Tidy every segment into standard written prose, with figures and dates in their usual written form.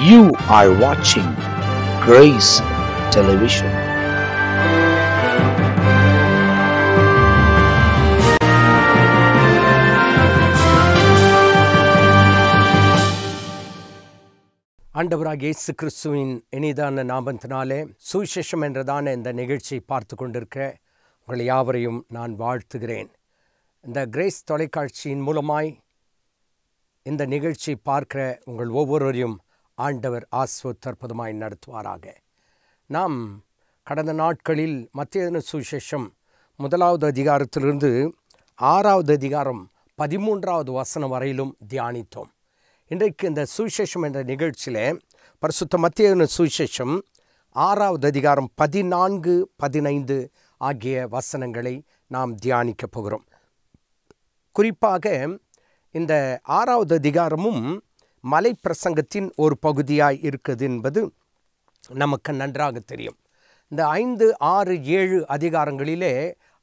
You are watching Grace Television. ஆண்டவராகிய இயேசு கிறிஸ்துவின் இனிதான நாமத்தினாலே சுவிசேஷம் என்றதான இந்த நிகழ்ச்சியை பார்த்து கொண்டிருக்கிற உங்கள் யாவரையும் நான் வாழ்த்துகிறேன். இந்த கிரேஸ் தொலைக்காட்சியின் மூலமாய் இந்த நிகழ்ச்சியை பார்க்கிற உங்கள் ஒவ்வொருவரையும் ஆண்டவர் ஆசீர்வதிப்பதுமாய் நடத்துவாராக. நாம் கடந்த நாட்களில் மத்தேயு சுவிசேஷம் 1வது அதிகாரத்திலிருந்து 6வது அதிகாரம் 13வது வசனம் வரையிலும் தியானித்தோம். இன்றைக்கு இந்த சுவிசேஷம் என்ற நிகழ்ச்சியில் பரிசுத்த மத்தேயு சுவிசேஷம் 6வது அதிகாரம் 14, 15 ஆகிய வசனங்களை நாம் தியானிக்கப் போகிறோம். குறிப்பாக இந்த 6வது அதிகாரமும் மலை பிரசங்கத்தின் ஒரு பகுதியாய் இருக்குது என்பது நமக்கு நன்றாக தெரியும். இந்த 5, 6, 7 அதிகாரங்களிலே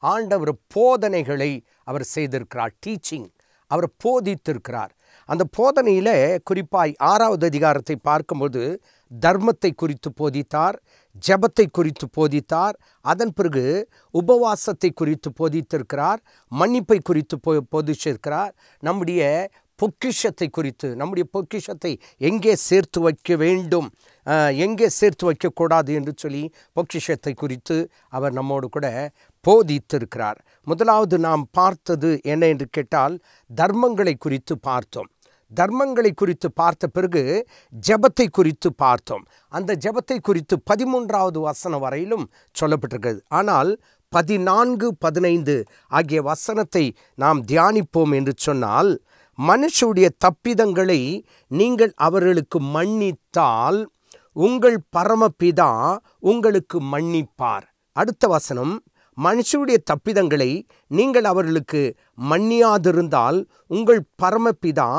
ஆண்டவர் போதனைகளை அவர் செய்திருக்கிறார். டீச்சிங், அவர் போதித்திருக்கிறார். அந்த போதனையில் குறிப்பாய் 6வது அதிகாரத்தை பார்க்கும்போது தர்மத்தை குறித்து போதித்தார், ஜெபத்தை குறித்து போதித்தார், அதன் பிறகு உபவாசத்தை குறித்து போதித்திருக்கிறார், மன்னிப்பை குறித்து போதிச்சிருக்கிறார், நம்முடைய பொக்கிஷத்தை குறித்து, நம்முடைய பொக்கிஷத்தை எங்கே சேர்த்து வைக்க வேண்டும், எங்கே சேர்த்து வைக்கக்கூடாது என்று சொல்லி பொக்கிஷத்தை குறித்து அவர் நம்மோடு கூட போதித்திருக்கிறார். முதலாவது நாம் பார்த்தது என்ன என்று கேட்டால் தர்மங்களை குறித்து பார்த்தோம். தர்மங்களை குறித்து பார்த்த பிறகு ஜெபத்தை குறித்து பார்த்தோம். அந்த ஜெபத்தை குறித்து 13வது வசனம் வரையிலும் சொல்லப்பட்டிருக்கிறது. ஆனால் 14, 15 ஆகிய வசனத்தை நாம் தியானிப்போம் என்று சொன்னால், மனுஷருடைய தப்பிதங்களை நீங்கள் அவர்களுக்கு மன்னித்தால் உங்கள் பரமபிதா உங்களுக்கு மன்னிப்பார். அடுத்த வசனம், மனுஷருடைய தப்பிதங்களை நீங்கள் அவர்களுக்கு மன்னியாதிருந்தால் உங்கள் பரமபிதா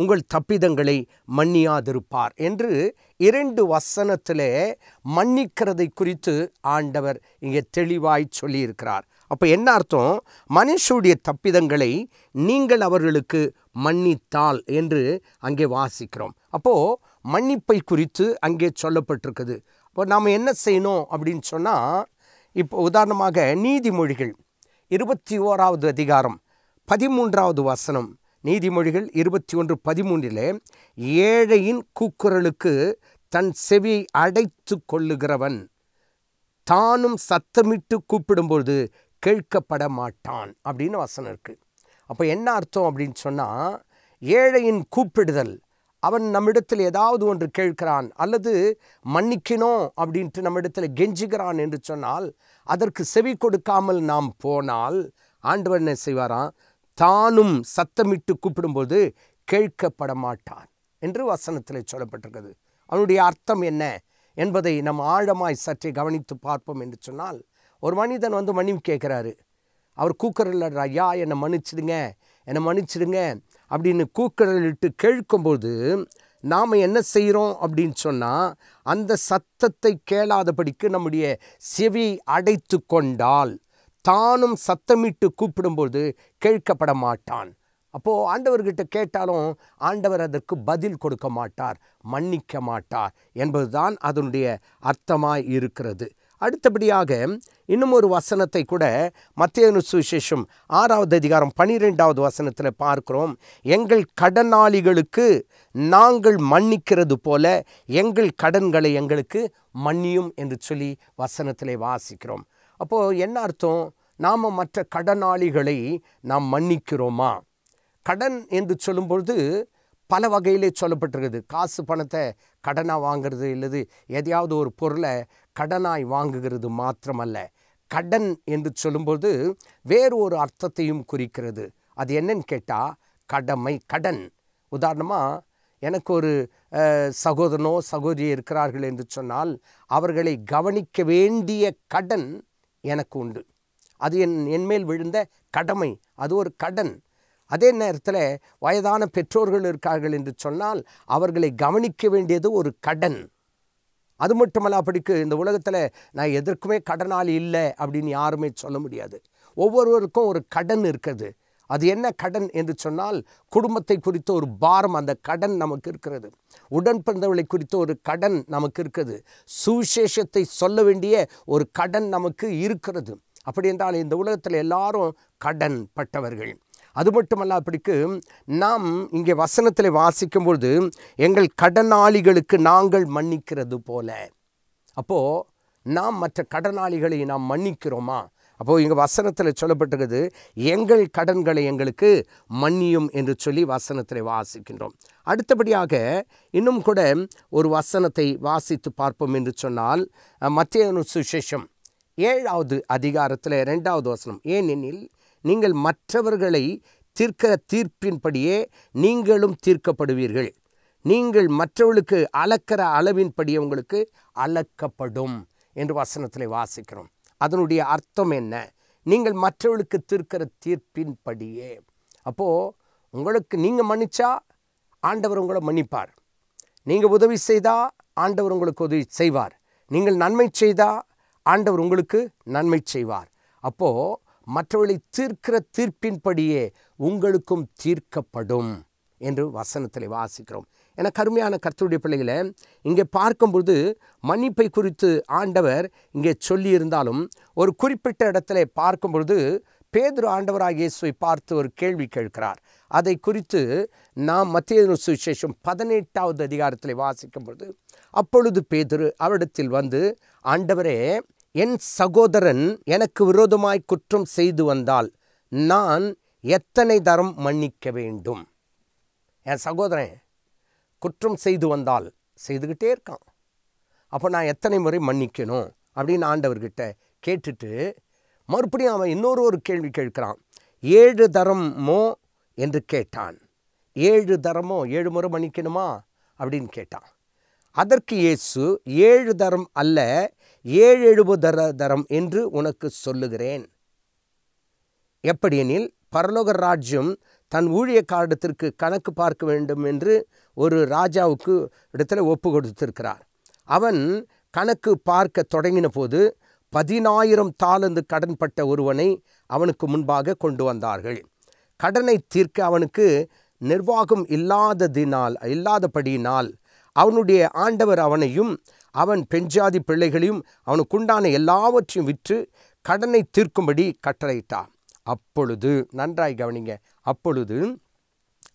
உங்கள் தப்பிதங்களை மன்னியாதிருப்பார் என்று 2 வசனத்திலே மன்னிக்கிறதை குறித்து ஆண்டவர் இங்கே தெளிவாய் சொல்லியிருக்கிறார். அப்போ என்ன அர்த்தம்? மனுஷருடைய தப்பிதங்களை நீங்கள் அவர்களுக்கு மன்னித்தால் என்று அங்கே வாசிக்கிறோம். அப்போது மன்னிப்பை குறித்து அங்கே சொல்லப்பட்டிருக்குது. இப்போ நாம் என்ன செய்யணும் அப்படின்னு சொன்னால், இப்போ உதாரணமாக நீதிமொழிகள் 21வது அதிகாரம் 13வது வசனம், நீதிமொழிகள் 21:13 ஏழையின் கூக்குரலுக்கு தன் செவியை அடைத்து கொள்ளுகிறவன் தானும் சத்தமிட்டு கூப்பிடும்போது கேட்கப்பட மாட்டான் அப்படின்னு வசனம் இருக்குது. அப்போ என்ன அர்த்தம் அப்படின்னு சொன்னால், ஏழையின் கூப்பிடுதல், அவன் நம்மிடத்தில் ஏதாவது ஒன்று கேட்கிறான் அல்லது மன்னிக்கணும் அப்படின்ட்டு நம்மிடத்தில் கெஞ்சுகிறான் என்று சொன்னால், அதற்கு செவி கொடுக்காமல் நாம் போனால் ஆண்டவர் என்ன செய்வாராம்? தானும் சத்தமிட்டு கூப்பிடும்போது கேட்கப்பட மாட்டான் என்று வசனத்தில் சொல்லப்பட்டிருக்கிறது. அவனுடைய அர்த்தம் என்ன என்பதை நம்ம ஆழமாய் சற்றே கவனித்து பார்ப்போம் என்று சொன்னால், ஒரு மனிதன் வந்து மன்னிப்பு கேட்குறாரு. அவர் கூக்குரல், ஐயா என்னை மன்னிச்சிடுங்க, என்னை மன்னிச்சிடுங்க அப்படின்னு கூக்குரலிட்டு கேட்கும்போது நாம் என்ன செய்கிறோம் அப்படின்னு சொன்னால், அந்த சத்தத்தை கேளாதபடிக்கு நம்முடைய செவி அடைத்து கொண்டால் தானும் சத்தமிட்டு கூப்பிடும்போது கேட்கப்பட மாட்டான். அப்போது ஆண்டவர்கிட்ட கேட்டாலும் ஆண்டவர் அதற்கு பதில் கொடுக்க மாட்டார், மன்னிக்க மாட்டார் என்பதுதான் அதனுடைய அர்த்தமாய் இருக்கிறது. அடுத்தபடியாக இன்னும் ஒரு வசனத்தை கூட மத்தேயு சுவிசேஷம் 6வது அதிகாரம் 12வது வசனத்தில் பார்க்கிறோம். எங்கள் கடனாளிகளுக்கு நாங்கள் மன்னிக்கிறது போல எங்கள் கடன்களை எங்களுக்கு மன்னியும் என்று சொல்லி வசனத்திலே வாசிக்கிறோம். அப்போது என்ன அர்த்தம்? நாம் மற்ற கடனாளிகளை நாம் மன்னிக்கிறோமா? கடன் என்று சொல்லும்பொழுது பல வகையிலே சொல்லப்பட்டிருக்குது. காசு பணத்தை கடனாக வாங்கிறது, இல்லது எதையாவது ஒரு பொருளை கடனாய் வாங்குகிறது மாத்திரமல்ல. கடன் என்று சொல்லும்போது வேறு ஒரு அர்த்தத்தையும் குறிக்கிறது. அது என்னன்னு கேட்டால் கடமை, கடன். உதாரணமாக, எனக்கு ஒரு சகோதரனோ சகோதரி இருக்கிறார்கள் என்று சொன்னால் அவர்களை கவனிக்க வேண்டிய கடன் எனக்கு உண்டு. அது என்மேல் விழுந்த கடமை, அது ஒரு கடன். அதே நேரத்தில் வயதான பெற்றோர்கள் இருக்கார்கள் என்று சொன்னால் அவர்களை கவனிக்க வேண்டியது ஒரு கடன். அது மட்டுமல்ல, அப்படிக்கு இந்த உலகத்தில் நான் எதற்குமே கடனாளி இல்லை அப்படின்னு யாருமே சொல்ல முடியாது. ஒவ்வொருவருக்கும் ஒரு கடன் இருக்குது. அது என்ன கடன் என்று சொன்னால், குடும்பத்தை குறித்த ஒரு பாரம், அந்த கடன் நமக்கு இருக்கிறது. உடன் பிறந்தவர்களை குறித்த ஒரு கடன் நமக்கு இருக்குது. சுவிசேஷத்தை சொல்ல வேண்டிய ஒரு கடன் நமக்கு இருக்கிறது. அப்படி என்றால் இந்த உலகத்தில் எல்லாரும் கடன் பட்டவர்கள். அது மட்டுமல்ல, அப்படிக்கு நாம் இங்கே வசனத்தில் வாசிக்கும்பொழுது எங்கள் கடனாளிகளுக்கு நாங்கள் மன்னிக்கிறது போல. அப்போது நாம் மற்ற கடனாளிகளை நாம் மன்னிக்கிறோமா? அப்போது இங்கே வசனத்தில் சொல்லப்பட்டிருக்கிறது, எங்கள் கடன்களை எங்களுக்கு மன்னியும் என்று சொல்லி வசனத்தில் வாசிக்கின்றோம். அடுத்தபடியாக இன்னும் கூட ஒரு வசனத்தை வாசித்து பார்ப்போம் என்று சொன்னால், மத்தேயு சுவிசேஷம் 7வது அதிகாரத்தில் 2வது வசனம், ஏனெனில் நீங்கள் மற்றவர்களை தீர்க்கிற தீர்ப்பின்படியே நீங்களும் தீர்க்கப்படுவீர்கள், நீங்கள் மற்றவர்களுக்கு அளக்கிற அளவின்படியே உங்களுக்கு அளக்கப்படும் என்று வசனத்தில் வாசிக்கிறோம். அதனுடைய அர்த்தம் என்ன? நீங்கள் மற்றவர்களுக்கு தீர்க்கிற தீர்ப்பின்படியே. அப்போது உங்களுக்கு நீங்கள் மன்னிச்சா ஆண்டவர் உங்களை மன்னிப்பார். நீங்கள் உதவி செய்தால் ஆண்டவர் உங்களுக்கு உதவி செய்வார். நீங்கள் நன்மை செய்தால் ஆண்டவர் உங்களுக்கு நன்மை செய்வார். அப்போது மற்றவர்களை தீர்க்கிற தீர்ப்பின்படியே உங்களுக்கும் தீர்க்கப்படும் என்று வசனத்தில் வாசிக்கிறோம். என கருமையான கர்த்தருடைய பிள்ளைகளை, இங்கே பார்க்கும்போது மன்னிப்பை குறித்து ஆண்டவர் இங்கே சொல்லியிருந்தாலும், ஒரு குறிப்பிட்ட இடத்துல பார்க்கும்பொழுது பேதுரு ஆண்டவராகிய இயேசுவை பார்த்து ஒரு கேள்வி கேட்கிறார். அதை குறித்து நாம் மத்தேயு சுவிசேஷம் 18வது அதிகாரத்தில் வாசிக்கும்பொழுது, அப்பொழுது பேதுரு அவரிடத்தில் வந்து, ஆண்டவரே, என் சகோதரன் எனக்கு விரோதமாய் குற்றம் செய்து வந்தால் நான் எத்தனை தரம் மன்னிக்க வேண்டும்? என் சகோதரன் குற்றம் செய்து வந்தால், செய்துக்கிட்டே இருக்கான், அப்போ நான் எத்தனை முறை மன்னிக்கணும் அப்படின்னு ஆண்டவர்கிட்ட கேட்டுட்டு மறுபடியும் அவன் இன்னொரு கேள்வி கேட்கிறான். 7 தரமோ என்று கேட்டான். 7 தரமோ, 7 முறை மன்னிக்கணுமா அப்படின்னு கேட்டான். அதற்கு இயேசு, 7 தரம் அல்ல, 770 தரம் என்று உனக்கு சொல்லுகிறேன். எப்படியெனில் பரலோக ராஜ்யம் தன் ஊழியக்காரத்திற்கு கணக்கு பார்க்க வேண்டும் என்று ஒரு ராஜாவுக்கு இடத்துல ஒப்பு கொடுத்திருக்கிறார். அவன் கணக்கு பார்க்க தொடங்கின போது 10,000 தாலந்து கடன்பட்ட ஒருவனை அவனுக்கு முன்பாக கொண்டு வந்தார்கள். கடனை தீர்க்க அவனுக்கு நிர்வாகம் இல்லாதபடியினால் அவனுடைய ஆண்டவர் அவனையும் அவன் பெண்ஜாதி பிள்ளைகளையும் அவனுக்குண்டான எல்லாவற்றையும் விற்று கடனை தீர்க்கும்படி கட்டளையிட்டான். அப்பொழுது, நன்றாய் கவனிங்க, அப்பொழுது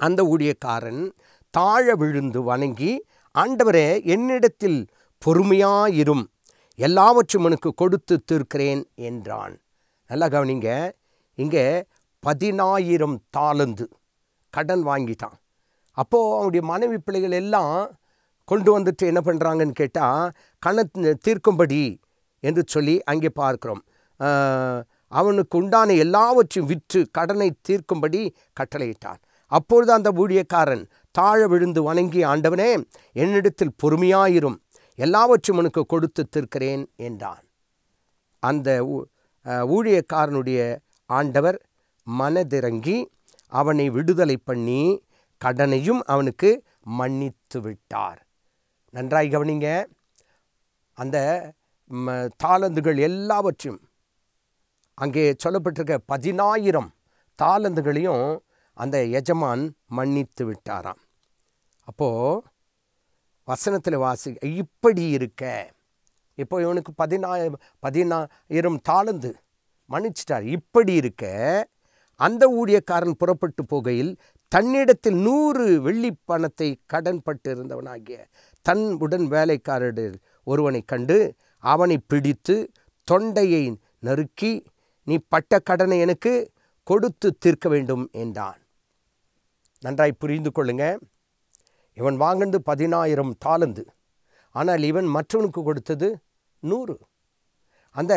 அந்த ஊழியக்காரன் தாழ விழுந்து வணங்கி, ஆண்டவரே, என்னிடத்தில் பொறுமையாயிரும், எல்லாவற்றையும் உனக்கு கொடுத்து தீர்க்கிறேன் என்றான். நல்லா கவனிங்க, இங்கே 10,000 தாலந்து கடன் வாங்கிட்டான். அப்போது அவனுடைய மனைவி பிள்ளைகள் எல்லாம் கொண்டு வந்துட்டு என்ன பண்ணுறாங்கன்னு கேட்டால், கணக்கு தீர்க்கும்படி என்று சொல்லி அங்கே பார்க்கிறோம். அவனுக்கு உண்டான எல்லாவற்றையும் விற்று கடனை தீர்க்கும்படி கட்டளையிட்டான். அப்பொழுது அந்த ஊழியக்காரன் தாழ விழுந்து வணங்கி, ஆண்டவனே, என்னிடத்தில் பொறுமையாயிரும், எல்லாவற்றையும் உனக்கு கொடுத்து தீர்க்கிறேன் என்றான். அந்த ஊழியக்காரனுடைய ஆண்டவர் மனதிறங்கி அவனை விடுதலை பண்ணி கடனையும் அவனுக்கு மன்னித்து விட்டார். நன்றாய் கவனிங்க, அந்த தாலந்துகள் எல்லாவற்றையும் அங்கே சொல்லப்பட்டிருக்க 10,000 தாலந்துகளையும் அந்த எஜமான் மன்னித்து விட்டாராம். அப்போது வசனத்தில் இப்படி இருக்க, இப்போ இவனுக்கு 10,000 தாலந்து மன்னிச்சிட்டார். இப்படி இருக்க அந்த ஊழியக்காரன் புறப்பட்டு போகையில் தன்னிடத்தில் 100 வெள்ளி பணத்தை கடன்பட்டு இருந்தவனாகிய தன் உடன் வேலைக்காரர் ஒருவனை கண்டு அவனை பிடித்து தொண்டையை நறுக்கி, நீ பட்ட கடனை எனக்கு கொடுத்து தீர்க்க வேண்டும் என்றான். நன்றாய் புரிந்து கொள்ளுங்க, இவன் வாங்கினது 10,000 தாலந்து, ஆனால் இவன் மற்றவனுக்கு கொடுத்தது 100. அந்த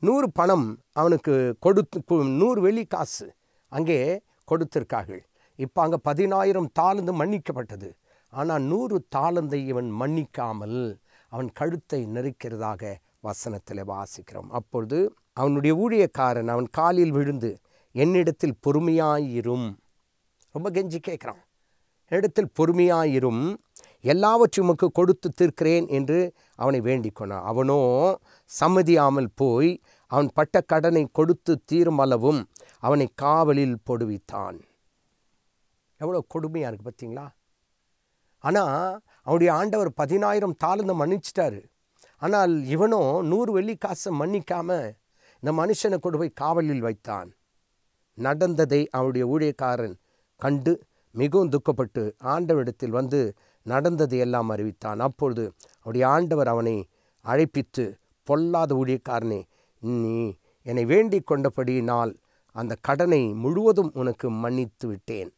100 பணம் அவனுக்கு கொடுத்து 100 வெள்ளி காசு அங்கே கொடுத்திருக்கார்கள். இப்போ அங்கே 10,000 தாலந்து மன்னிக்கப்பட்டது. ஆனால் 100 தாலந்தை இவன் மன்னிக்காமல் அவன் கழுத்தை நெருக்கிறதாக வசனத்தில் வாசிக்கிறோம். அப்பொழுது அவனுடைய ஊழியக்காரன் அவன் காலில் விழுந்து, என்னிடத்தில் பொறுமையாயிரும், ரொம்ப கெஞ்சி கேட்குறான், என்னிடத்தில் பொறுமையாயிரும், எல்லாவற்றையும் உமக்கு கொடுத்து தீர்க்கிறேன் என்று அவனை வேண்டிக் கொண்டான். அவனோ சம்மதியாமல் போய் அவன் பட்ட கடனை கொடுத்து தீரும் அளவும் அவனை காவலில் போடுவித்தான். எவ்வளோ கொடுமையாக இருக்குது பார்த்தீங்களா? ஆனால் அவனுடைய ஆண்டவர் 10,000 தாலந்தை மன்னிச்சிட்டாரு. ஆனால் இவனோ 100 வெள்ளிக்காசை மன்னிக்காமல் இந்த மனுஷனை கொண்டு போய் காவலில் வைத்தான். நடந்ததை அவனுடைய ஊழியக்காரன் கண்டு மிகவும் துக்கப்பட்டு ஆண்டவரிடத்தில் வந்து நடந்ததை எல்லாம் அறிவித்தான். அப்பொழுது அவருடைய ஆண்டவர் அவனை அழைப்பித்து, பொல்லாத ஊழியக்காரனே, நீ என்னை வேண்டிக் கொண்டபடியினால் அந்த கடனை முழுவதும் உனக்கு மன்னித்து விட்டேன்.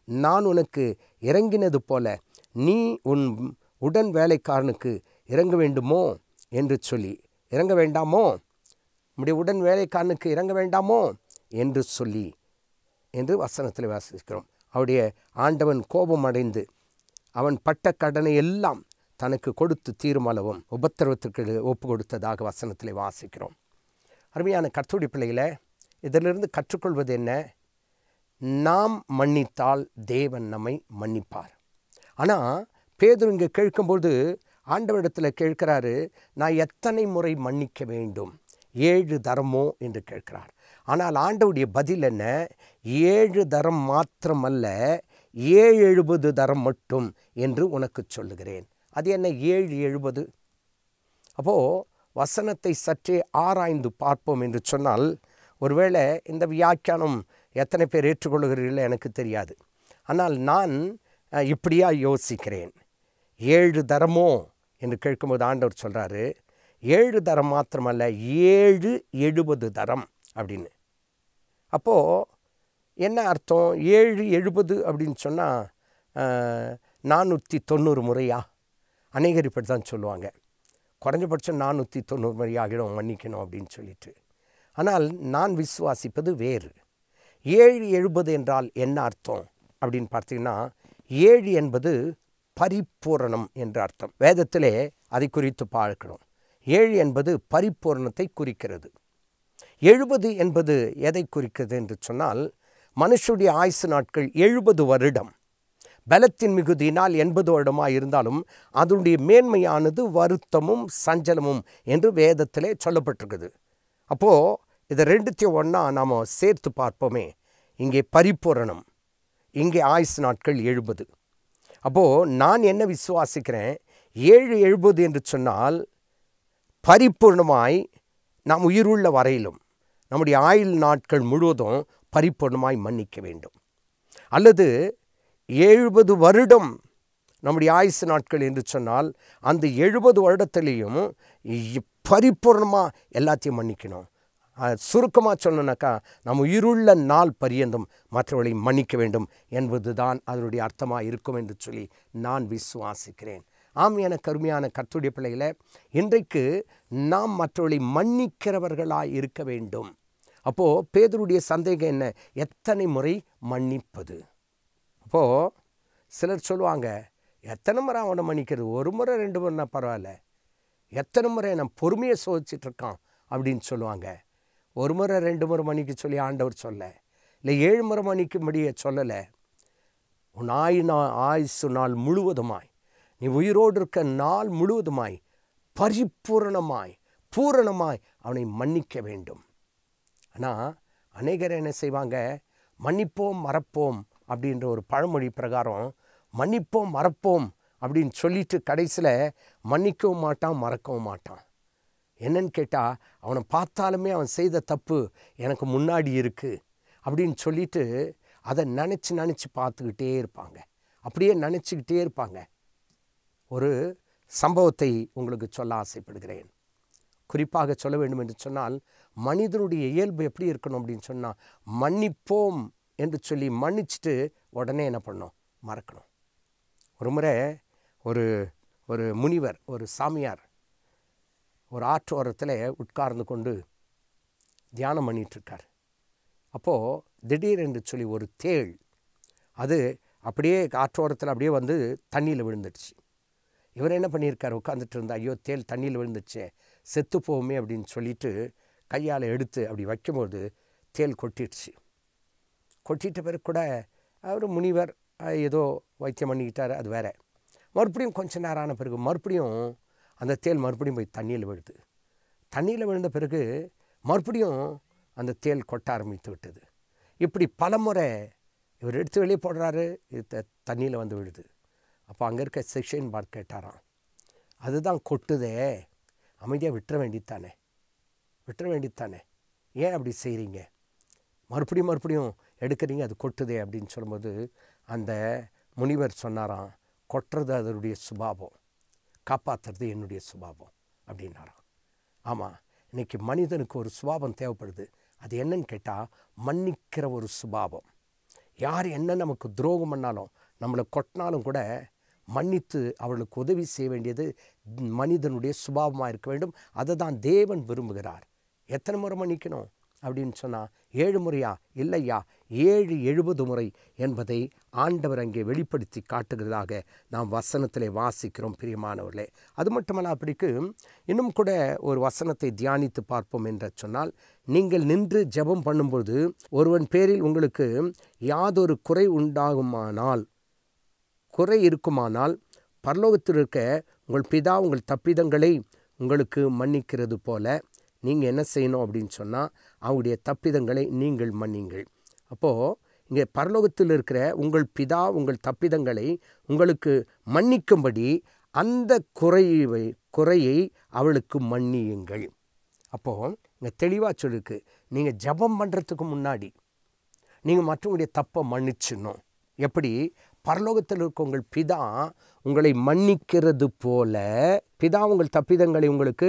நான் உனக்கு இறங்கினது போல நீ உன் உடன் வேலைக்காரனுக்கு இறங்க வேண்டுமோ என்று சொல்லி, இறங்க வேண்டாமோ, நம்முடைய உடன் வேலைக்காரனுக்கு இறங்க வேண்டாமோ என்று சொல்லி என்று வசனத்தில் வாசிக்கிறோம். அவருடைய ஆண்டவன் கோபம் அடைந்து அவன் பட்ட கடனை எல்லாம் தனக்கு கொடுத்து தீருமளவும் உபத்திரவத்திற்கு ஒப்பு கொடுத்ததாக வசனத்தில் வாசிக்கிறோம். அருமையான கர்த்தருடைய பிள்ளைகளை, இதிலிருந்து கற்றுக்கொள்வது என்ன? நாம் மன்னித்தால் தேவன் நம்மை மன்னிப்பார். ஆனால் பேதுரு இங்கே கேட்கும்போது ஆண்டவரிடத்தில் கேட்கிறாரு, நான் எத்தனை முறை மன்னிக்க வேண்டும்? 7 தரமோ என்று கேட்கிறார். ஆனால் ஆண்டவருடைய பதில் என்ன? 7 தரம் மாத்திரமல்ல, 770 தரம் மட்டும் என்று உனக்கு சொல்லுகிறேன். அது என்ன 770? அப்போது வசனத்தை சற்றே ஆராய்ந்து பார்ப்போம் என்று சொன்னால், ஒருவேளை இந்த வியாக்கியானம் எத்தனை பேர் ஏற்றுக்கொள்கிறீர்கள் எனக்கு தெரியாது. ஆனால் நான் இப்படியா யோசிக்கிறேன். 7 தரமோ என்று கேட்கும்போது ஆண்டவர் சொல்கிறாரு, 7 தரம் மாத்திரமல்ல, 770 தரம் அப்படின்னு. அப்போது என்ன அர்த்தம்? 770 அப்படின்னு சொன்னால் 490 முறையா? அநேகர் இப்படி தான் சொல்லுவாங்க. குறைஞ்சபட்சம் 490 முறை ஆகிடும் மன்னிக்கணும் அப்படின்னு சொல்லிட்டு. ஆனால் நான் விசுவாசிப்பது வேறு. 770 என்றால் என்ன அர்த்தம் அப்படின்னு பார்த்தீங்கன்னா, 7 என்பது பரிபூரணம் என்ற அர்த்தம். வேதத்திலே அதை குறித்து பார்க்கிறோம். 7 என்பது பரிபூரணத்தை குறிக்கிறது. 70 என்பது எதை குறிக்கிறது என்று சொன்னால், மனுஷனுடைய ஆயுசு நாட்கள் 70 வருடம். பலத்தின் மிகுதியினால் 80 வருடமாக இருந்தாலும் அதனுடைய மேன்மையானது வருத்தமும் சஞ்சலமும் என்று வேதத்திலே சொல்லப்பட்டிருக்குது. அப்போது இதை ரெண்டுத்தையும் ஒன்றா நாம் சேர்த்து பார்ப்போமே. இங்கே பரிபூரணம், இங்கே ஆயுசு நாட்கள் 70. அப்போது நான் என்ன விசுவாசிக்கிறேன்? 770 என்று சொன்னால் பரிபூர்ணமாய் நாம் உயிருள்ள வரையிலும் நம்முடைய ஆயுள் நாட்கள் முழுவதும் பரிபூர்ணமாய் மன்னிக்க வேண்டும். அல்லது 70 வருடம் நம்முடைய ஆயுசு நாட்கள் என்று சொன்னால் அந்த 70 வருடத்திலையும் பரிபூர்ணமாக எல்லாத்தையும் மன்னிக்கணும். சுருக்கமாக சொல்லணுனாக்கா, நம்ம உயிருள்ள நாள் பரியந்தம் மற்றவர்களை மன்னிக்க வேண்டும் என்பது தான் அதனுடைய அர்த்தமாக இருக்கும் என்று சொல்லி நான் விசுவாசிக்கிறேன். ஆம், என கருமையான கர்த்தருடைய பிள்ளைகளை, இன்றைக்கு நாம் மற்றவர்களை மன்னிக்கிறவர்களாக இருக்க வேண்டும். அப்போது பேதுருடைய சந்தேகம் என்ன? எத்தனை முறை மன்னிப்பது? அப்போது சிலர் சொல்லுவாங்க, எத்தனை முறை அவனை மன்னிக்கிறது? 1 முறை 2 முறைனா பரவாயில்ல, எத்தனை முறை நான் பொறுமையை சோதிச்சிட்ருக்கான் அப்படின்னு சொல்லுவாங்க. 1 முறை 2 முறை மன்னிக்க சொல்லி ஆண்டவர் சொல்ல, இல்லை 7 முறை மன்னிக்கும்படியே சொல்லலை. உன் ஆயுசு நாள் முழுவதுமாய், நீ உயிரோடு இருக்க நாள் முழுவதுமாய் பரிபூரணமாய் பூரணமாய் அவனை மன்னிக்க வேண்டும். ஆனால் அநேகர் என்ன செய்வாங்க? மன்னிப்போம் மறப்போம் அப்படின்ற ஒரு பழமொழி பிரகாரம் மன்னிப்போம் மறப்போம் அப்படின்னு சொல்லிட்டு கடைசியில் மன்னிக்கவும் மாட்டான், மறக்கவும் மாட்டான். என்னன்னு கேட்டால், அவனை பார்த்தாலுமே அவன் செய்த தப்பு எனக்கு முன்னாடி இருக்குது அப்படின்னு சொல்லிட்டு அதை நினச்சி பார்த்துக்கிட்டே இருப்பாங்க. அப்படியே நினச்சிக்கிட்டே இருப்பாங்க. ஒரு சம்பவத்தை உங்களுக்கு சொல்ல ஆசைப்படுகிறேன். குறிப்பாக சொல்ல வேண்டும் என்று சொன்னால், மனிதனுடைய இயல்பு எப்படி இருக்கணும் அப்படின்னு சொன்னால், மன்னிப்போம் என்று சொல்லி மன்னிச்சுட்டு உடனே என்ன பண்ணணும்? மறக்கணும். ஒரு முறை ஒரு முனிவர், ஒரு சாமியார் ஒரு ஆற்றோரத்தில் உட்கார்ந்து கொண்டு தியானம் பண்ணிகிட்ருக்கார். அப்போது திடீரென்று சொல்லி ஒரு தேள் அது அப்படியே ஆற்றோரத்தில் அப்படியே வந்து தண்ணியில் விழுந்துடுச்சு. இவர் என்ன பண்ணியிருக்கார்? உட்காந்துட்டு இருந்தா, ஐயோ தேள் தண்ணியில் விழுந்துடுச்சே, செத்து போவோமே அப்படின்னு சொல்லிட்டு கையால் எடுத்து அப்படி வைக்கும்போது தேள் கொட்டிடுச்சு. கொட்டிட்ட பிறகு கூட அவர் முனிவர் ஏதோ வைத்தியம் பண்ணிக்கிட்டார், அது வேற. மறுபடியும் கொஞ்ச நேரம் ஆன பிறகு மறுபடியும் அந்த தேள் மறுபடியும் போய் தண்ணியில் விழுது. தண்ணியில் விழுந்த பிறகு மறுபடியும் அந்த தேள் கொட்ட ஆரம்பித்து விட்டது. இப்படி பலமுறை இவர் எடுத்து வெளியே போடுறாரு, இது தண்ணியில் வந்து விழுது. அப்போ அங்கே இருக்க செக்ஷன் பார்த்து கேட்டாராம், அதுதான் கொட்டுதே, அமைதியாக விட்டுற வேண்டியதானே, ஏன் அப்படி செய்கிறீங்க, மறுபடியும் எடுக்கிறீங்க, அது கொட்டுதே அப்படின்னு சொல்லும்போது அந்த முனிவர் சொன்னாராம், கொட்டுறது அதனுடைய சுபாவம், காப்பாற்றுறது என்னுடைய சுபாவம் அப்படின்னாராம். ஆமாம், இன்றைக்கி மனிதனுக்கு ஒரு சுபாவம் தேவைப்படுது. அது என்னன்னு கேட்டால் மன்னிக்கிற ஒரு சுபாவம். யார் என்ன நமக்கு துரோகம் பண்ணாலும், நம்மளை கொட்டினாலும் கூட மன்னித்து அவர்களுக்கு உதவி செய்ய வேண்டியது மனிதனுடைய சுபாவமாக இருக்க வேண்டும். அதை தான் தேவன் விரும்புகிறார். எத்தனை முறை மன்னிக்கணும் அப்படின்னு சொன்னால் 7 முறையா? இல்லையா, 70 முறை என்பதை ஆண்டவர் அங்கே வெளிப்படுத்தி காட்டுகிறதாக நாம் வசனத்திலே வாசிக்கிறோம் பிரியமானவர்களே. அது மட்டுமல்ல, அப்படிக்கு இன்னும் கூட ஒரு வசனத்தை தியானித்து பார்ப்போம் என்று சொன்னால், நீங்கள் நின்று ஜெபம் பண்ணும்போது ஒருவன் பேரில் உங்களுக்கு யாதொரு குறை இருக்குமானால் பரலோகத்தில் இருக்க உங்கள் பிதா உங்கள் தப்பிதங்களை உங்களுக்கு மன்னிக்கிறது போல நீங்கள் என்ன செய்யணும் அப்படின்னு சொன்னால், அவங்களுடைய தப்பிதங்களை நீங்கள் மன்னிங்கள். அப்போது இங்கே பரலோகத்தில் இருக்கிற உங்கள் பிதா உங்கள் தப்பிதங்களை உங்களுக்கு மன்னிக்கும்படி அந்த குறையை அவளுக்கு மன்னியுங்கள். அப்போது இங்கே தெளிவாக சொல்லிருக்கு, நீங்கள் ஜெபம் பண்ணுறதுக்கு முன்னாடி நீங்கள் மற்றவங்களுடைய தப்பை மன்னிச்சிடணும். எப்படி? பரலோகத்தில் இருக்க உங்கள் பிதா உங்களை மன்னிக்கிறது போல, பிதா உங்கள் தப்பிதங்களை உங்களுக்கு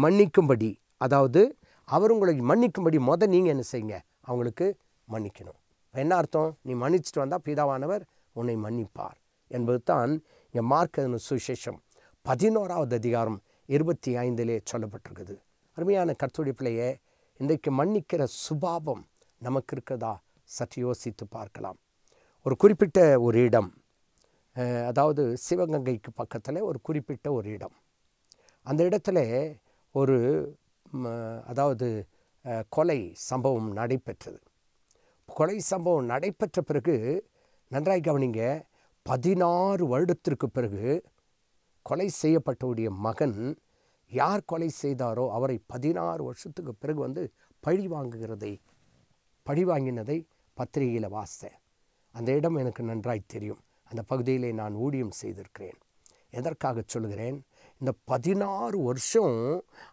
மன்னிக்கும்படி, அதாவது அவர் உங்களை மன்னிக்கும்படி நீங்கள் என்ன செய்யுங்க, அவங்களுக்கு மன்னிக்கணும். என்ன அர்த்தம்? நீ மன்னிச்சுட்டு வந்தால் பிதாவானவர் உன்னை மன்னிப்பார் என்பது தான் இங்கே மார்க்கு சுவிசேஷம் 11வது அதிகாரம் 25 சொல்லப்பட்டிருக்குது. அருமையான கர்த்தருடைய பிள்ளையே, இன்றைக்கு மன்னிக்கிற சுபாவம் நமக்கு இருக்கிறதா சற்று யோசித்து பார்க்கலாம். ஒரு குறிப்பிட்ட ஒரு இடம், அதாவது சிவகங்கைக்கு பக்கத்தில் ஒரு குறிப்பிட்ட ஒரு இடம், அந்த இடத்துல ஒரு கொலை சம்பவம் நடைபெற்றது. கொலை சம்பவம் நடைபெற்ற பிறகு நன்றாய் கவனிங்க, 16 வருடத்திற்கு பிறகு கொலை செய்யப்பட்டவுடைய மகன் யார் கொலை செய்தாரோ அவரை 16 வருஷத்துக்கு பிறகு பழி வாங்கினதை பத்திரிகையில் வாசித்தேன். அந்த இடம் எனக்கு நன்றாய் தெரியும். அந்த பகுதியிலே நான் ஊழியம் செய்திருக்கிறேன். எதற்காக சொல்கிறேன்? இந்த 16 வருஷம்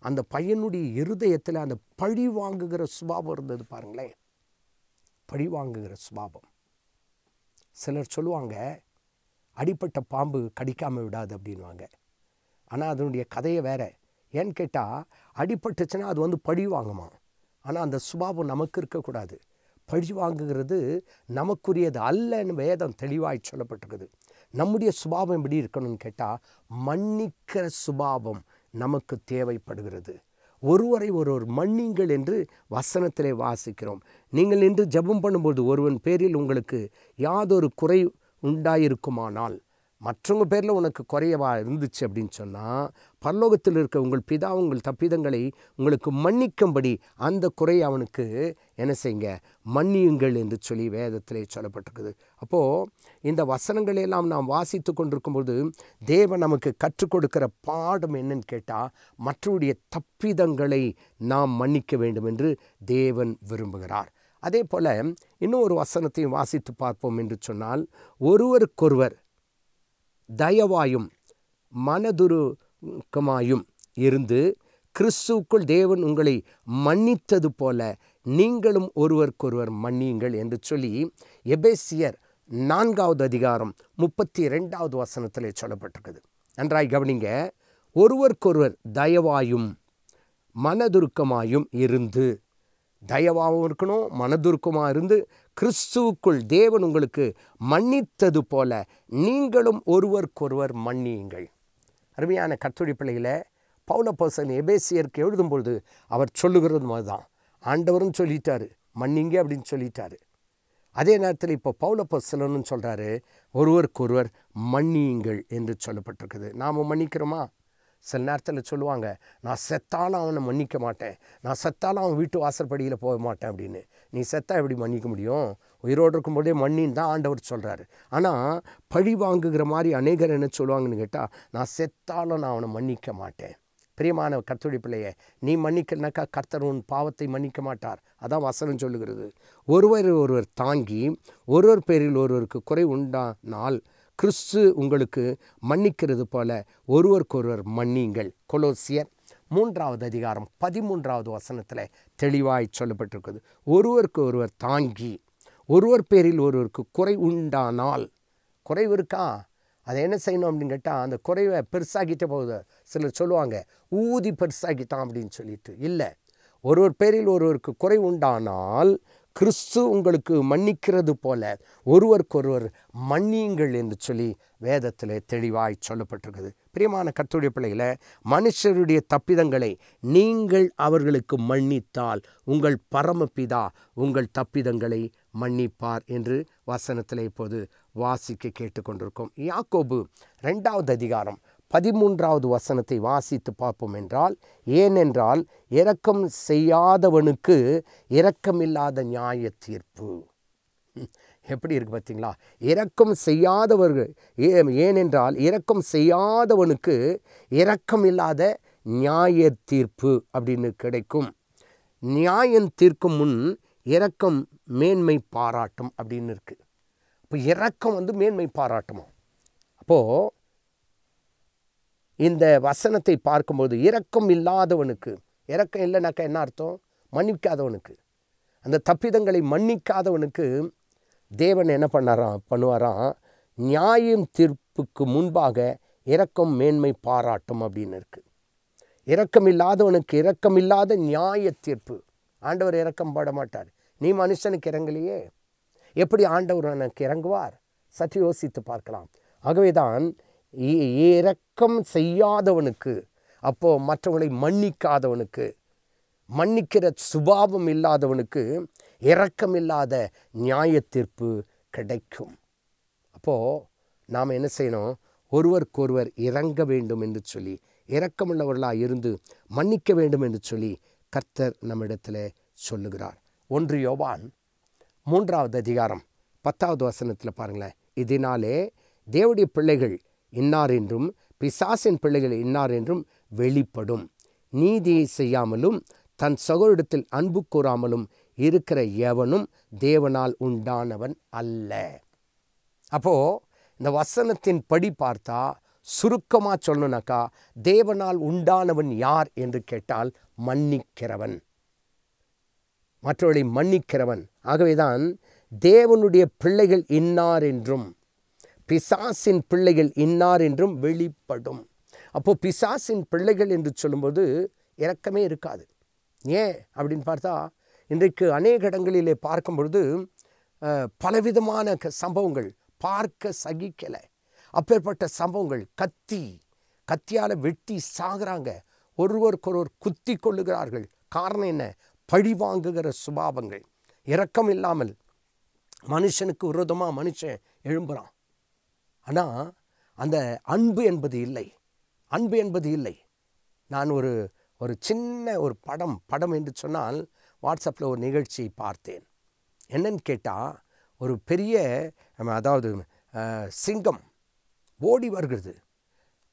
அந்த பையனுடைய இருதயத்தில் அந்த பழி வாங்குகிற சுபாவம் இருந்தது. பாருங்களேன், பழி வாங்குகிற சுபாவம். சிலர் சொல்லுவாங்க, அடிப்பட்ட பாம்பு கடிக்காமல் விடாது அப்படின்வாங்க. ஆனால் அதனுடைய கதையை வேற. ஏன்னு கேட்டால், அடிப்பட்டுச்சுன்னா அது பழி வாங்குமா. ஆனால் அந்த சுபாவம் நமக்கு இருக்கக்கூடாது. பழி வாங்குகிறது நமக்குரியது அல்லன்னு வேதம் தெளிவாய் சொல்லப்பட்டிருக்குது. நம்முடைய சுபாவம் எப்படி இருக்கணும்னு கேட்டால், மன்னிக்கிற சுபாவம் நமக்கு தேவைப்படுகிறது. ஒருவரை ஒருவர் மன்னிங்கள் என்று வசனத்திலே வாசிக்கிறோம். நீங்கள் நின்று ஜெபம் பண்ணும்போது ஒருவன் பேரில் உங்களுக்கு யாதொரு குறை உண்டாயிருக்குமானால், மற்றவங்க பேரில் உனக்கு குறையவா இருந்துச்சு அப்படின்னு சொன்னால், பரலோகத்தில் இருக்க உங்கள் பிதா உங்கள் தப்பிதங்களை உங்களுக்கு மன்னிக்கும்படி அந்த குறையை அவனுக்கு என்ன செய்யுங்க, மன்னியுங்கள் என்று சொல்லி வேதத்திலே சொல்லப்பட்டிருக்குது. அப்போது இந்த வசனங்களெல்லாம் நாம் வாசித்து கொண்டிருக்கும்போது தேவன் நமக்கு கற்றுக் கொடுக்கிற பாடம் என்னன்னு கேட்டால், மற்றவருடைய தப்பிதங்களை நாம் மன்னிக்க வேண்டும் என்று தேவன் விரும்புகிறார். அதே போல் இன்னும் ஒரு வசனத்தையும் வாசித்து பார்ப்போம் என்று சொன்னால், ஒருவருக்கொருவர் தயவாயும் மனதுருக்கமாயும் இருந்து கிறிஸ்துவுக்குள் தேவன் உங்களை மன்னித்தது போல நீங்களும் ஒருவருக்கொருவர் மன்னியுங்கள் என்று சொல்லி எபேசியர் 4வது அதிகாரம் 32வது வசனத்திலே சொல்லப்பட்டிருக்குது. நன்றாய் கவனிங்க, ஒருவருக்கொருவர் தயவாயும் மனதுருக்கமாயும் இருந்து, தயவாகவும் இருக்கணும், மனதுருக்கமாக இருந்து கிறிஸ்துவுக்குள் தேவன் உங்களுக்கு மன்னித்தது போல நீங்களும் ஒருவருக்கொருவர் மன்னியுங்கள். அருமையான கர்த்தருடைய பிள்ளைகளை, பவுலப்போஸ்தலன் எபேசியருக்கு எழுதும்பொழுது அவர் சொல்லுகிறது மாதிரி தான். ஆண்டவரும் சொல்லிட்டாரு மன்னிங்க அப்படின்னு சொல்லிட்டாரு. அதே நேரத்தில் இப்போ பவுலப்போஸ்தலனும் சொல்கிறாரு ஒருவருக்கொருவர் மன்னியுங்கள் என்று சொல்லப்பட்டிருக்குது. நாம் மன்னிக்கிறோமா? சில நேரத்தில் சொல்லுவாங்க, நான் செத்தாலும் அவனை மன்னிக்க மாட்டேன், நான் செத்தாலும் அவன் வீட்டு வாசற்படியில் போக மாட்டேன் அப்படின்னு. நீ செத்தா எப்படி மன்னிக்க முடியும்? உயிரோடு இருக்கும்போதே மன்னின்னு தான் ஆண்டவர் சொல்கிறாரு. ஆனால் பழி வாங்குகிற மாதிரி அநேகர் என்ன சொல்லுவாங்கன்னு கேட்டால், நான் செத்தாலும் நான் அவனை மன்னிக்க மாட்டேன். பிரியமான கர்த்தருடைய பிள்ளையே, நீ மன்னிக்கலனாக்கா கர்த்தர் உன் பாவத்தை மன்னிக்க மாட்டார். அதான் வசனம் சொல்லுகிறது. ஒருவர் தாங்கி ஒருவர் பேரில் ஒருவருக்கு குறை உண்டானால் கிறிஸ்து உங்களுக்கு மன்னிக்கிறது போல ஒருவருக்கொருவர் மன்னியுங்கள். கொலோசியர் 3வது அதிகாரம் 13வது வசனத்தில் தெளிவாய் சொல்லப்பட்டிருக்குது. ஒருவருக்கு ஒருவர் தாங்கி ஒருவர் பேரில் ஒருவருக்கு குறை உண்டானால், குறைவு இருக்கா, அதை என்ன செய்யணும் அப்படின்னு கேட்டால், அந்த குறைவை பெருசாகிட்டே போகுது. சிலர் சொல்லுவாங்க ஊதி பெருசாகிட்டான் அப்படின்னு சொல்லிட்டு. இல்லை, ஒருவர் பேரில் ஒருவருக்கு குறை உண்டானால் கிறிஸ்து உங்களுக்கு மன்னிக்கிறது போல ஒருவருக்கொருவர் மன்னியுங்கள் என்று சொல்லி வேதத்தில் தெளிவாய் சொல்லப்பட்டிருக்குது. பிரியமான கர்த்தருடைய பிள்ளைகளை, மனுஷருடைய தப்பிதங்களை நீங்கள் அவர்களுக்கு மன்னித்தால் உங்கள் பரமபிதா உங்கள் தப்பிதங்களை மன்னிப்பார் என்று வசனத்தில் இப்போது வாசிக்க கேட்டுக்கொண்டிருக்கோம். யாக்கோபு 2வது அதிகாரம் 13வது வசனத்தை வாசித்து பார்ப்போம் என்றால், ஏனென்றால் இரக்கம் செய்யாதவனுக்கு இரக்கமில்லாத நியாய தீர்ப்பு. எப்படி இருக்கு பார்த்தீங்களா? இரக்கம் செய்யாதவர்கள், ஏனென்றால் இரக்கம் செய்யாதவனுக்கு இரக்கமில்லாத நியாய தீர்ப்பு அப்படின்னு கிடைக்கும். நியாயம் தீர்க்கும் முன் இரக்கம் மேன்மை பாராட்டும் அப்படின்னு இருக்கு. இப்போ இரக்கம் மேன்மை பாராட்டுமா? அப்போது இந்த வசனத்தை பார்க்கும்போது இரக்கம் இல்லாதவனுக்கு, இரக்கம் இல்லைனாக்கா என்ன அர்த்தம்? மன்னிக்காதவனுக்கு, அந்த தப்பிதங்களை மன்னிக்காதவனுக்கு தேவன் என்ன பண்ணுவாராம்? நியாயம் தீர்ப்புக்கு முன்பாக இரக்கம் மேன்மை பாராட்டும் அப்படின்னு இருக்கு. இரக்கம் இல்லாதவனுக்கு இரக்கமில்லாத நியாய தீர்ப்பு. ஆண்டவர் இரக்கம் பட மாட்டார். நீ மனுஷனுக்கு இறங்கலையே, எப்படி ஆண்டவர் எனக்கு இறங்குவார்? சற்று யோசித்து பார்க்கலாம். ஆகவேதான் இரக்கம் செய்யாதவனுக்கு, அப்போது மற்றவங்களை மன்னிக்காதவனுக்கு, மன்னிக்கிற சுபாவம் இல்லாதவனுக்கு இரக்கமில்லாத நியாய தீர்ப்பு கிடைக்கும். அப்போது நாம் என்ன செய்யணும்? ஒருவருக்கொருவர் இறங்க வேண்டும் என்று சொல்லி, இரக்கமுள்ளவர்களாக இருந்து மன்னிக்க வேண்டும் என்று சொல்லி கர்த்தர் நம்மிடத்தில் சொல்லுகிறார். 1 யோவான் 3வது அதிகாரம் 10வது வசனத்தில் பாருங்களேன். இதனாலே தேவனுடைய பிள்ளைகள் இன்னார் என்றும் பிசாசின் பிள்ளைகள் இன்னார் என்றும் வெளிப்படும். நீதியை செய்யாமலும் தன் சகோதரரிடத்தில் அன்பு கூறாமலும் இருக்கிற எவனும் தேவனால் உண்டானவன் அல்ல. அப்போது இந்த வசனத்தின் படி பார்த்தா, சுருக்கமாக சொல்லணுனாக்கா, தேவனால் உண்டானவன் யார் என்று கேட்டால் மன்னிக்கிறவன், மற்றவர்களை மன்னிக்கிறவன். ஆகவேதான் தேவனுடைய பிள்ளைகள் இன்னார் என்றும் பிசாசின் பிள்ளைகள் இன்னார் என்றும் வெளிப்படும். அப்போது பிசாசின் பிள்ளைகள் என்று சொல்லும்போது இரக்கமே இருக்காது. ஏன் அப்படின்னு பார்த்தா, இன்றைக்கு அநேக இடங்களிலே பார்க்கும் பொழுது பலவிதமான சம்பவங்கள் பார்க்க சகிக்கலை. அப்பேற்பட்ட சம்பவங்கள், கத்தியால் வெட்டி சாகுறாங்க, ஒருவருக்கொருவர் குத்தி கொள்ளுகிறார்கள். காரணம் என்ன? பழி வாங்குகிற சுபாவங்கள். இரக்கம் இல்லாமல் மனுஷனுக்கு விரோதமாக மனுஷன் எழும்புறான். ஆனால் அந்த அன்பு என்பது இல்லை, அன்பு என்பது இல்லை. நான் ஒரு சின்ன ஒரு படம் என்று சொன்னால், வாட்ஸ்அப்பில் ஒரு நிகழ்ச்சி பார்த்தேன். என்னன்னு கேட்டால், ஒரு பெரிய அதாவது சிங்கம் ஓடி வருகிறது.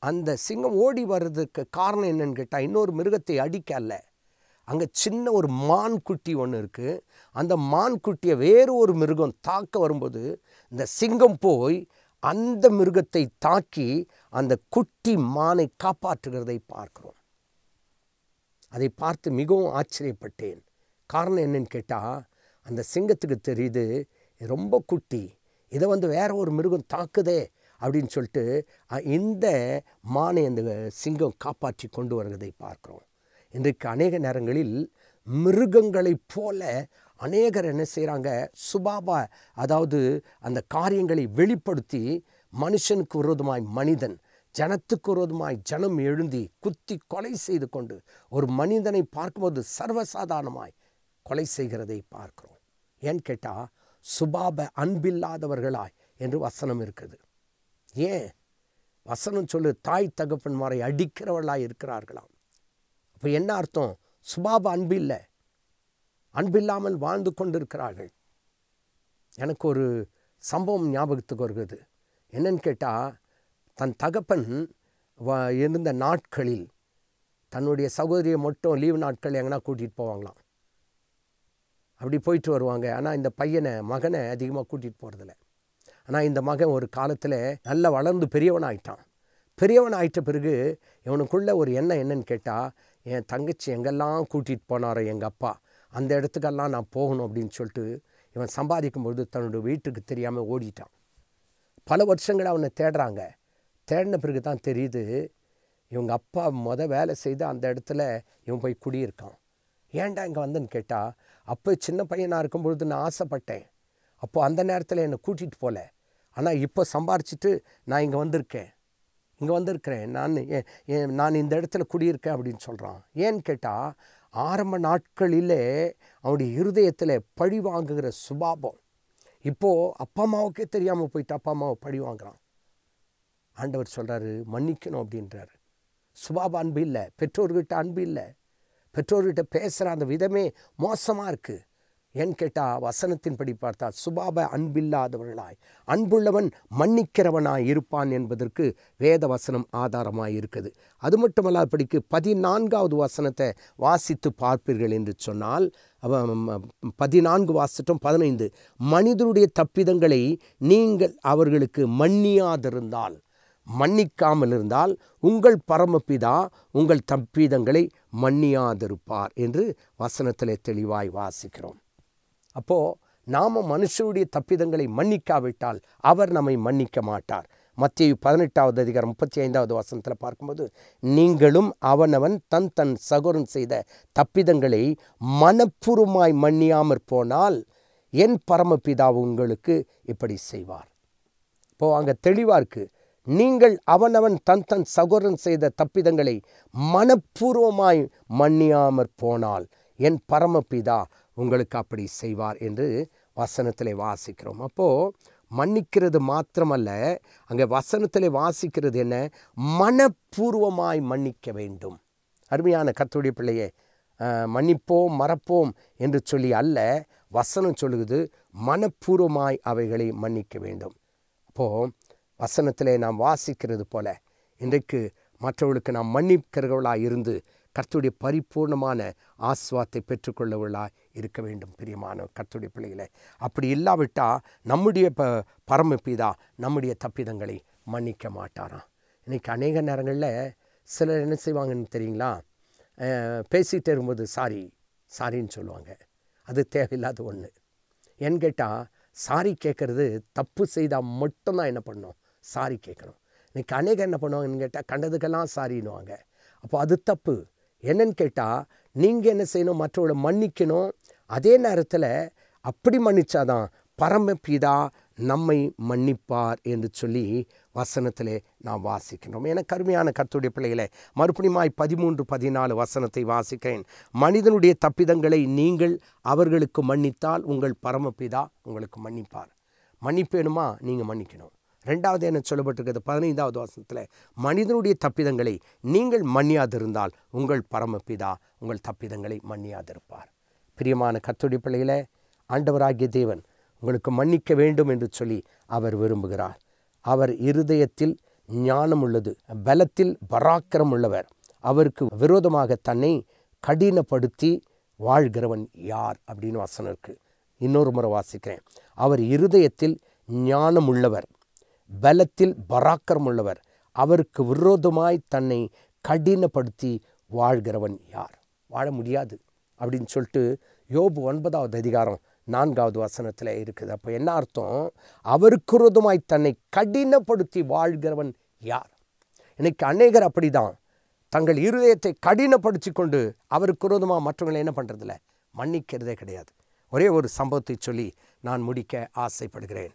அந்த சிங்கம் ஓடி வர்றதுக்கு காரணம் என்னன்னு கேட்டால், இன்னொரு மிருகத்தை அடிக்க அல்ல, அங்கே சின்ன ஒரு மான்குட்டி ஒன்று இருக்குது. அந்த மான்குட்டியை வேறு ஒரு மிருகம் தாக்க வரும்போது இந்த சிங்கம் போய் அந்த மிருகத்தை தாக்கி அந்த குட்டி மானை காப்பாற்றுகிறதை பார்க்கிறோம். அதை பார்த்து மிகவும் ஆச்சரியப்பட்டேன். காரணம் என்னன்னு கேட்டால், அந்த சிங்கத்துக்கு தெரியுது ரொம்ப குட்டி, இதை வேற ஒரு மிருகம் தாக்குதே அப்படின்னு சொல்லிட்டு இந்த மானை அந்த சிங்கம் காப்பாற்றி கொண்டு வருவதை பார்க்குறோம். இன்றைக்கு அநேக நேரங்களில் மிருகங்களைப் போல அநேகர் என்ன செய்கிறாங்க? சுபாவ, அதாவது அந்த காரியங்களை வெளிப்படுத்தி மனுஷனுக்கு விரோதமாய் மனிதன், ஜனத்துக்கு விரோதமாய் ஜனம் எழுந்தி குத்தி கொலை செய்து கொண்டு ஒரு மனிதனை பார்க்கும்போது சர்வசாதாரணமாய் கொலை செய்கிறதை பார்க்கிறோம். ஏன்னு கேட்டால், சுபாவ அன்பில்லாதவர்களாய் என்று வசனம் இருக்குது. ஏன் வசனம் சொல்லு? தாய் தகப்பன்மாரை அடிக்கிறவர்களாய் இருக்கிறார்களாம். இப்போ என்ன அர்த்தம்? சுபாவ அன்பு இல்லை, அன்பில்லாமல் வாழ்ந்து கொண்டிருக்கிறார்கள். எனக்கு ஒரு சம்பவம் ஞாபகத்துக்கு வருகிறது. என்னன்னு கேட்டால், தன் தகப்பன் இருந்த நாட்களில் தன்னுடைய சகோதரியை மட்டும் லீவு நாட்கள் எங்கன்னா கூட்டிகிட்டு போவாங்களாம். அப்படி போயிட்டு வருவாங்க. ஆனால் இந்த மகனை அதிகமாக கூட்டிகிட்டு போகிறதில்ல. ஆனால் இந்த மகன் ஒரு காலத்தில் நல்லா வளர்ந்து பெரியவன் ஆகிட்ட பிறகு இவனுக்குள்ள ஒரு எண்ணம் என்னன்னு கேட்டால், என் தங்கச்சி எங்கெல்லாம் கூட்டிகிட்டு போனாரோ எங்கள் அப்பா, அந்த இடத்துக்கெல்லாம் நான் போகணும் அப்படின்னு சொல்லிட்டு இவன் சம்பாதிக்கும்பொழுது தன்னோட வீட்டுக்கு தெரியாமல் ஓடிட்டான். பல வருஷங்கள் அவனை தேடின பிறகு தான் தெரியுது, இவங்க அப்பா வேலை செய்து அந்த இடத்துல இவன் போய் குடியிருக்கான். ஏன்டா இங்கே வந்தேன்னு கேட்டால், அப்போ சின்ன பையனாக இருக்கும்பொழுது நான் ஆசைப்பட்டேன், அப்போது அந்த நேரத்தில் என்னை கூட்டிகிட்டு போகல, ஆனால் இப்போ சம்பாரிச்சிட்டு நான் இங்கே வந்திருக்கிறேன், நான் இந்த இடத்துல குடியிருக்கேன் அப்படின்னு சொல்கிறான். ஏன்னு கேட்டால், ஆரம்ப நாட்களிலே அவனுடைய இருதயத்தில் பழி வாங்குகிற சுபாவம் இப்போது அப்பா அம்மாவுக்கே தெரியாமல் போயிட்டு அப்பா அம்மாவை பழி வாங்குறான். ஆண்டவர் சொல்கிறாரு, மன்னிக்கணும் அப்படின்றாரு. சுபாவ அன்பு இல்லை, பெற்றோர்கிட்ட அன்பு இல்லை, பெற்றோர்கிட்ட பேசுகிற அந்த விதமே மோசமாக இருக்குது. ஏன்னு கேட்டால், வசனத்தின்படி பார்த்தா சுபாவ அன்பில்லாதவர்களாய் அன்புள்ளவன் மன்னிக்கிறவனாய் இருப்பான் என்பதற்கு வேத வசனம் ஆதாரமாக இருக்குது. அது மட்டுமல்லாதபடிக்கு 14வது வசனத்தை வாசித்து பார்ப்பீர்கள் என்று சொன்னால், 14 வாசிட்டும் 15, மனிதருடைய தப்பிதங்களை நீங்கள் அவர்களுக்கு மன்னிக்காமல் இருந்தால் உங்கள் பரமபிதா உங்கள் தப்பிதங்களை மன்னியாதிருப்பார் என்று வசனத்திலே தெளிவாய் வாசிக்கிறோம். அப்போது நாம் மனுஷருடைய தப்பிதங்களை மன்னிக்காவிட்டால் அவர் நம்மை மன்னிக்க மாட்டார். மத்தேயு 18வது அதிகாரம் 35வது வசனத்தில் பார்க்கும்போது, நீங்களும் அவனவன் தன் சகோதரன் செய்த தப்பிதங்களை மனப்பூர்வமாய் மன்னியாமற் போனால் என் பரமபிதா உங்களுக்கு இப்படி செய்வார். இப்போது அங்கே தெளிவாக இருக்குது, நீங்கள் அவனவன் தன் சகோதரன் செய்த தப்பிதங்களை மனப்பூர்வமாய் மன்னியாமற் போனால் என் பரமபிதா உங்களுக்கு அப்படி செய்வார் என்று வசனத்திலே வாசிக்கிறோம். அப்போது மன்னிக்கிறது மாத்திரமல்ல, அங்கே வசனத்திலே வாசிக்கிறது என்ன, மனப்பூர்வமாய் மன்னிக்க வேண்டும். அருமையான கர்த்தருடைய பிள்ளையே, மன்னிப்போம் மறப்போம் என்று சொல்லி அல்ல, வசனம் சொல்லுகிறது மனப்பூர்வமாய் அவைகளை மன்னிக்க வேண்டும். அப்போது வசனத்திலே நாம் வாசிக்கிறது போல இன்றைக்கு மற்றவர்களுக்கு நாம் மன்னிக்கிறவர்களாக இருந்து கர்த்தருடைய பரிபூர்ணமான ஆசீர்வாதத்தை பெற்றுக்கொள்ளவர்களாக இருக்க வேண்டும். பிரியமான கர்த்தருடைய பிள்ளைகளை, அப்படி இல்லாவிட்டால் நம்முடைய பரமபிதா நம்முடைய தப்பிதங்களை மன்னிக்க மாட்டாராம். இன்றைக்கி அநேக நேரங்களில் சிலர் என்ன செய்வாங்கன்னு தெரியுங்களா, பேசிகிட்டே இருக்கும்போது சாரின்னு சொல்லுவாங்க. அது தேவையில்லாத ஒன்று. ஏன்னு கேட்டால், சாரி கேட்குறது தப்பு செய்தால் மட்டும்தான் என்ன பண்ணணும், சாரி கேட்கணும். இன்றைக்கி அநேகம் என்ன பண்ணுவாங்கன்னு கேட்டால், கண்டதுக்கெல்லாம் சாரின்னுவாங்க. அப்போ அது தப்பு. என்னன்னு கேட்டால், நீங்கள் என்ன செய்யணும், மற்றவர்களை மன்னிக்கணும். அதே நேரத்தில் அப்படி மன்னிச்சாதான் பரமபிதா நம்மை மன்னிப்பார் என்று சொல்லி வசனத்திலே நாம் வாசிக்கின்றோம். எனக்கு அருமையான கர்த்தருடைய பிள்ளைகளை, மறுபடியுமாய் 13-14 வசனத்தை வாசிக்கிறேன். மனிதனுடைய தப்பிதங்களை நீங்கள் அவர்களுக்கு மன்னித்தால் உங்கள் பரமபிதா உங்களுக்கு மன்னிப்பார். மன்னிப்பேனுமா, நீங்கள் மன்னிக்கணும். ரெண்டாவது என்ன சொல்லப்பட்டிருக்கிறது, 15வது வசனத்தில், மனிதனுடைய தப்பிதங்களை நீங்கள் மன்னியாதிருந்தால் உங்கள் பரமபிதா உங்கள் தப்பிதங்களை மன்னியாதிருப்பார். பிரியமான கர்த்தருடைய பிள்ளைகளை, ஆண்டவராகிய தேவன் உங்களுக்கு மன்னிக்க வேண்டும் என்று சொல்லி அவர் விரும்புகிறார். அவர் இருதயத்தில் ஞானம் உள்ளது, பலத்தில் பராக்கிரம் உள்ளவர், அவருக்கு விரோதமாக தன்னை கடினப்படுத்தி வாழ்கிறவன் யார் அப்படின்னு வசனம் இருக்குது. இன்னொரு முறை வாசிக்கிறேன். அவர் இருதயத்தில் ஞானம் உள்ளவர், பலத்தில் பராக்கிரம் உள்ளவர், அவருக்கு விரோதமாய் தன்னை கடினப்படுத்தி வாழ்கிறவன் யார்? வாழ முடியாது அப்படின்னு சொல்லிட்டு யோபு 9வது அதிகாரம் 4வது வசனத்தில் இருக்குது. அப்போ என்ன அர்த்தம், அவருக்கு விரோதமாய் தன்னை கடினப்படுத்தி வாழ்கிறவன் யார்? இன்னைக்கு அநேகர் அப்படி தான் தங்கள் இருதயத்தை கடினப்படுத்தி கொண்டு அவருக்கு விரோதமாக மற்றவங்களை என்ன பண்ணுறதில்ல, மன்னிக்கிறதே கிடையாது. ஒரே ஒரு சம்பவத்தை சொல்லி நான் முடிக்க ஆசைப்படுகிறேன்.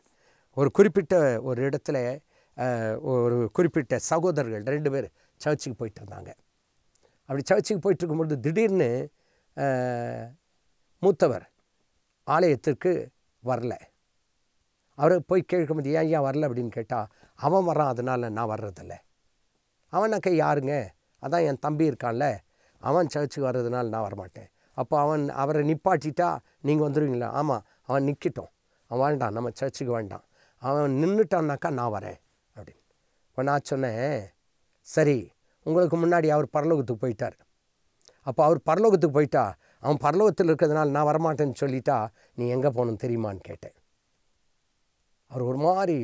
ஒரு குறிப்பிட்ட ஒரு இடத்துல ஒரு குறிப்பிட்ட சகோதரர்கள் 2 பேர் சர்ச்சுக்கு போயிட்டு இருந்தாங்க. அப்படி சர்ச்சுக்கு போயிட்டு இருக்கும்பொழுது திடீர்னு மூத்தவர் ஆலயத்திற்கு வரல. அவரை போய் கேட்கும்போது ஏன் வரல அப்படின்னு கேட்டால், அவன் வரான் அதனால் நான் வர்றதில்லை. அவனாக்க யாருங்க, அதான் என் தம்பி இருக்கான்ல, அவன் சர்ச்சுக்கு வர்றதுனால நான் வரமாட்டேன். அப்போ அவரை நிப்பாட்டிட்டா நீங்கள் வந்துடுவீங்களா? ஆமாம், அவன் நிற்கட்டும், அவன் வேண்டாம், நம்ம சர்ச்சுக்கு வேண்டாம், அவன் நின்றுட்டான்னாக்கா நான் வரேன் அப்படின்னு. இப்போ நான் சொன்னேன், சரி உங்களுக்கு முன்னாடி அவர் பரலோகத்துக்கு போயிட்டார். அப்போ அவர் பரலோகத்துக்கு போயிட்டா, அவன் பரலோகத்தில் இருக்கிறதுனால நான் வரமாட்டேன்னு சொல்லிட்டா, நீ எங்கே போகணுன்னு தெரியுமான்னு கேட்டேன். அவர் ஒரு மாதிரி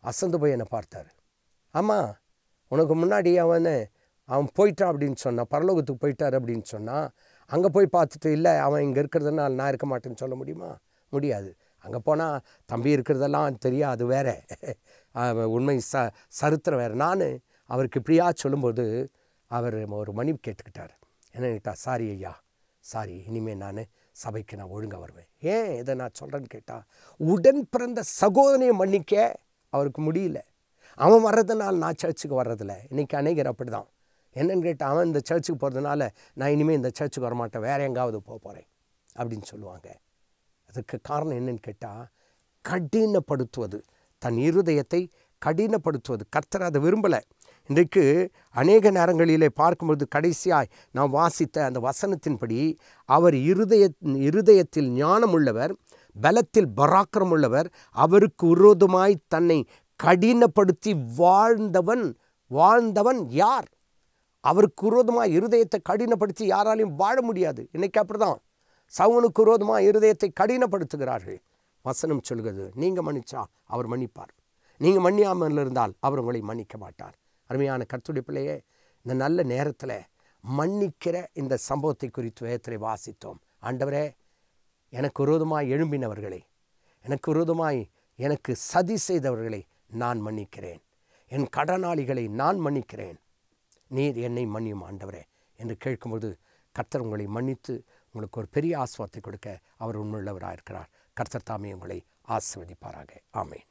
அசந்து போய் என்னை பார்த்தார். ஆமாம், உனக்கு முன்னாடி அவன் போயிட்டான் அப்படின்னு சொன்னான், பரலோகத்துக்கு போயிட்டார் அப்படின்னு சொன்னான். அங்கே போய் பார்த்துட்டு இல்லை அவன் இங்கே இருக்கிறதுனால நான் இருக்க மாட்டேன்னு சொல்ல முடியுமா? முடியாது. அங்கே போனால் தம்பி இருக்கிறதெல்லாம் தெரியாது, அது வேறு உண்மை சரித்திரம் வேறு. நான் அவருக்கு இப்படியா சொல்லும்போது அவர் ஒரு மன்னிப்பு கேட்டுக்கிட்டார். என்ன கேட்டால், சாரி ஐயா, சாரி, இனிமேல் நான் சபைக்கு நான் ஒழுங்காக வருவேன். ஏன் இதை நான் சொல்கிறேன்னு கேட்டால், உடன் பிறந்த சகோதரனை மன்னிக்க அவருக்கு முடியல. அவன் வர்றதுனால நான் சர்ச்சுக்கு வர்றதில்ல. இன்றைக்கி அநேகர் அப்படி தான். என்னென்னு கேட்டால், அவன் இந்த சர்ச்சுக்கு போகிறதுனால நான் இனிமேல் இந்த சர்ச்சுக்கு வரமாட்டேன், வேறு எங்காவது போக போகிறேன் அப்படின்னு சொல்லுவாங்க. அதுக்கு காரணம் என்னன்னு கேட்டால், கடினப்படுத்துவது, தன் இருதயத்தை கடினப்படுத்துவது. கர்த்தர் அதை விரும்பலை. இன்றைக்கு அநேக நேரங்களிலே பார்க்கும்போது கடைசியாய் நான் வாசித்த அந்த வசனத்தின்படி, அவர் இருதயத்தில் ஞானம் உள்ளவர், பலத்தில் பராக்கிரம் உள்ளவர், அவருக்கு விரோதமாய் தன்னை கடினப்படுத்தி வாழ்ந்தவன் யார்? அவருக்கு விரோதமாக இருதயத்தை கடினப்படுத்தி யாராலையும் வாழ முடியாது. இன்றைக்கி அப்படி தான் சவுனுக்கு விரோதமாக இருதயத்தை கடினப்படுத்துகிறார்கள். வசனம் சொல்கிறது, நீங்கள் மன்னிச்சா அவர் மன்னிப்பார், நீங்கள் மன்னியாமல் இருந்தால் அவர் உங்களை மன்னிக்க மாட்டார். அருமையான கர்த்தருடைய பிள்ளையே, இந்த நல்ல நேரத்தில் மன்னிக்கிற இந்த சம்பவத்தை குறித்து வேதத்திலே வாசித்தோம். ஆண்டவரே, எனக்கு விரோதமாய் எழும்பினவர்களை, எனக்கு விரோதமாய் எனக்கு சதி செய்தவர்களை நான் மன்னிக்கிறேன், என் கடனாளிகளை நான் மன்னிக்கிறேன், நீர் என்னை மன்னியும் ஆண்டவரே என்று கேட்கும்போது கர்த்தர் உங்களை மன்னித்து உங்களுக்கு ஒரு பெரிய ஆசீர்வாதத்தை கொடுக்க அவர் உண்மையுள்ளவராக இருக்கிறார். கர்த்தர் தாமே உங்களை ஆசீர்வதிப்பாராக. ஆமென்.